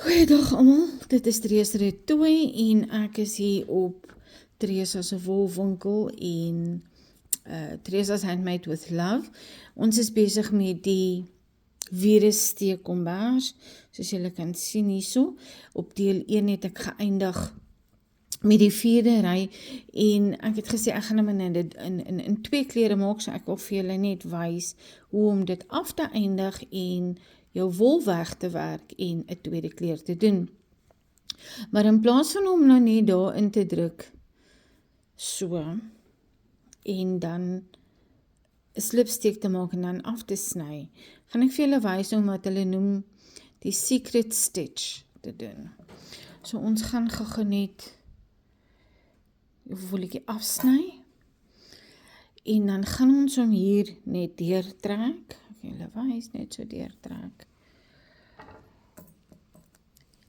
Goeiedag almal, dit is Teresa Retoy en ek is hier op Teresa se wolwinkel en Teresa's Handmade with Love. Ons is besig met die virus steekkombers, soos julle kan sien hierso. Op deel 1 het ek geëindig met die 4de ry en ek het gesê ek gaan hom in 2 kleure maak, so ek wil vir julle net wys hoe om dit af te eindig en jou wol weg te werk en 'n tweede kleur te doen. Maar in plaas van om nou net daar in te druk, so, en dan 'n slipsteek te maak en dan af te sny, gaan ek vir julle wys om wat hulle noem die secret stitch te doen. So ons gaan gou net die wolletjie afsny en dan gaan ons hom hier net deurtrek. Ek julle wys net so deurtrek.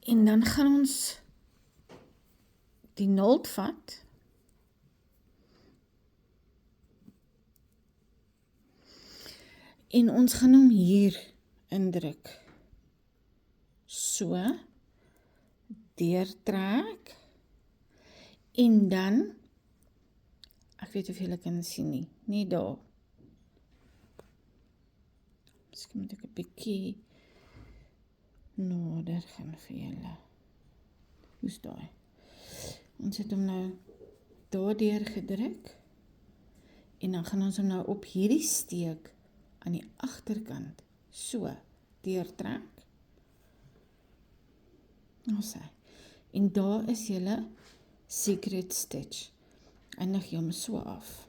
En dan gaan ons die naald vat en ons gaan hom hier indruk. So, deurtrek en dan, ek weet of julle kan sien nie daar. Miskien moet ek 'n bietjie nader gaan vir julle. Hoe's daai? Ons het hom nou daardeur gedruk en dan gaan ons hom nou op hierdie steek aan die agterkant so deurtrek. Nou sê. En daar is julle secret stitch. Eindig jy hom so af.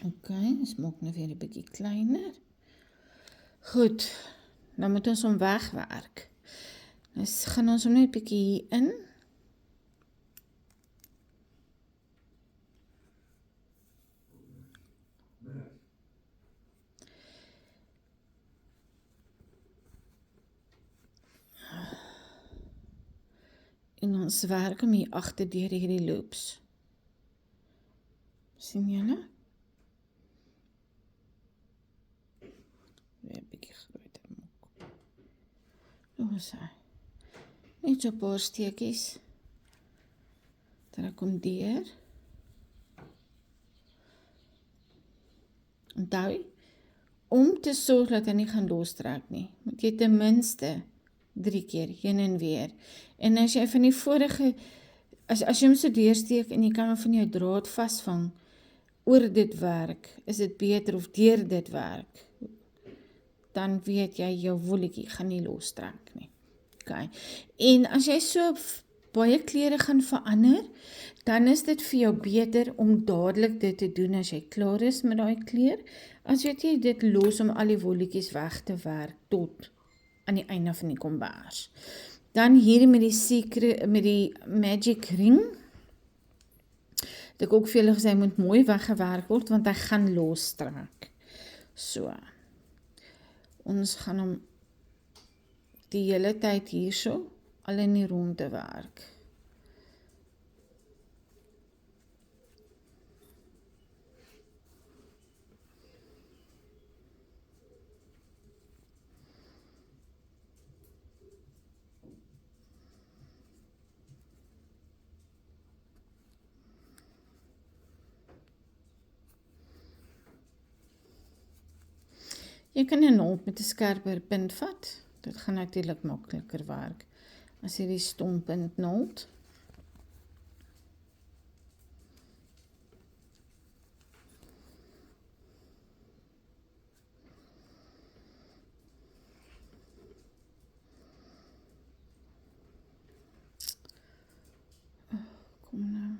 Ok, ons maak nou weer 'n bietjie kleiner. Goed, nou moet ons hom wegwerk. Nou gaan ons hom net 'n bietjie hier in. En ons werk hom hier agter deur hierdie loops. Sien julle? Weer 'n bietjie groter maak. Hoe sê? Net so 'n paar steekies. Trek hom deur. Onthou, om te sorg dat hy nie gaan lostrek nie, moet jy ten minste 3 keer heen en weer. En as jy van die vorige, as jy hom so deursteek en jy kan hom van jou draad vasvang, oor dit werk, is dit beter of deur dit werk, dan weet jy jou wolletjie gaan nie lostrek nie. Okay. En as jy so baie klere gaan verander, dan is dit vir jou beter om dadelik dit te doen as jy klaar is met daai kleur, as jy dit los om al die wolletjies weg te werk tot aan die einde van die kombers. Dan hier met die magic ring, het ek ook vir julle gesê, hy moet mooi weggewerk word, want hy gaan losstrek. So, ons gaan hom die hele tyd hierso, al in die ronde werk. Jy kan 'n naald met 'n skerper punt vat. Dit gaan natuurlik makliker werk as jy die stompunt naald. Kom nou.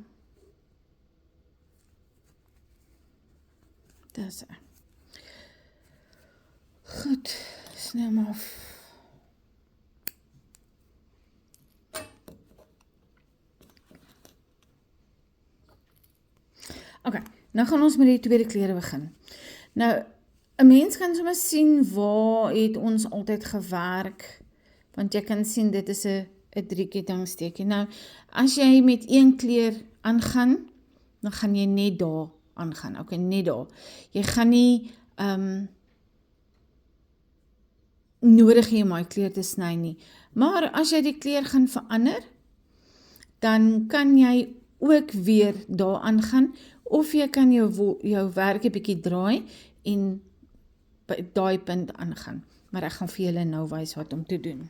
Dis hy. Goed, sny hom af. Ok, nou gaan ons met die tweede klere begin. Nou, 'n mens kan sommer sien waar het ons altyd gewerk, want jy kan sien dit is 'n 3-ketting steekie. Nou, as jy met een kleur aangaan, dan gaan jy net daar aangaan. Ok, net daar. Jy gaan nie nodig hê om my kleur te sny nie. Maar as jy die kleur gaan verander, dan kan jy ook weer daaraan gaan, of jy kan jou werk 'n bietjie draai en by daai punt aangaan. Maar ek gaan vir julle nou wys wat om te doen.